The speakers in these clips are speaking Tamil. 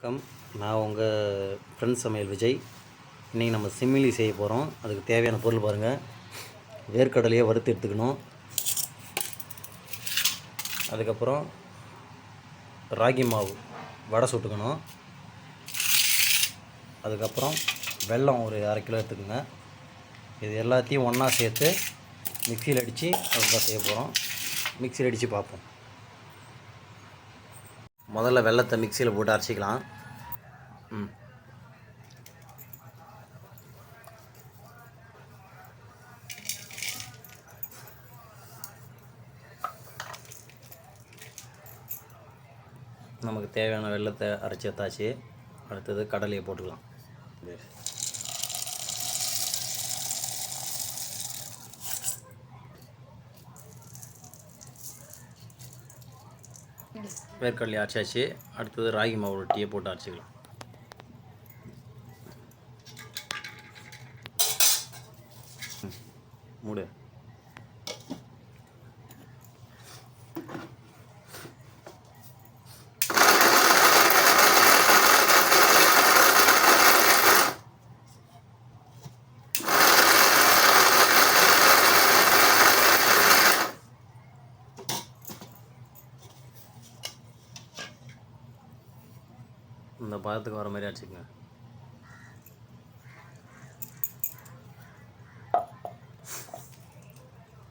வணக்கம். நான் உங்கள் ஃப்ரெண்ட்ஸ் சமையல் விஜய். இன்றைக்கி நம்ம சிமிலி செய்ய போகிறோம். அதுக்கு தேவையான பொருள் பாருங்கள். வேர்க்கடலையை வறுத்து எடுத்துக்கணும். அதுக்கப்புறம் ராகி மாவு வடை சுட்டுக்கணும். அதுக்கப்புறம் வெல்லம் ஒரு 1/2 கிலோ எடுத்துக்கோங்க. இது எல்லாத்தையும் ஒன்றா சேர்த்து மிக்சியில் அடித்து அதுதான் செய்ய போகிறோம். மிக்சியில் அடித்து பார்ப்போம். முதல்ல வெல்லத்தை மிக்சியில் போட்டு அரைச்சிக்கலாம். நமக்கு தேவையான வெல்லத்தை அரைச்சி எடுத்தாச்சு. அடுத்தது கடலையை போட்டுக்கலாம். வேர்க்கடலை அரைச்சாச்சு. அடுத்தது ராகி மாவு ரொட்டியை போட்டு அரைச்சிக்கலாம். மூடு. இந்த பதத்துக்கு வர மாதிரி அரைச்சிக்கங்க.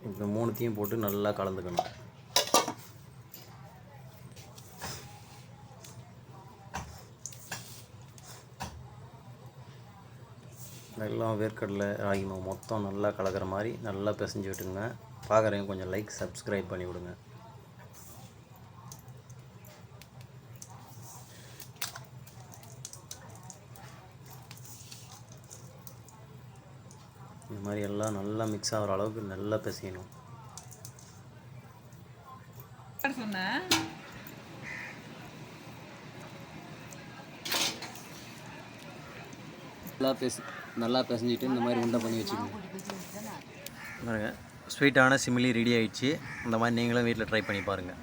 இந்த மூணுத்தையும் போட்டு நல்லா கலந்துக்கணும். எல்லாம் வேர்க்கடலை ராகி மாவு மொத்தம் நல்லா கலக்கிற மாதிரி நல்லா பிசைஞ்சு விட்டுங்க. பார்க்குறவங்க கொஞ்சம் லைக் சப்ஸ்கிரைப் பண்ணி விடுங்க. இந்த மாதிரி எல்லாம் நல்லா மிக்ஸ் ஆகிற அளவுக்கு நல்லா பிசையணும். நல்லா பிசைஞ்சிட்டு இந்த மாதிரி உண்டை பண்ணி வச்சுக்கோங்க. பாருங்கள், ஸ்வீட்டான சிமிலி ரெடி ஆகிடுச்சு. இந்த மாதிரி நீங்களும் வீட்டில் ட்ரை பண்ணி பாருங்கள்.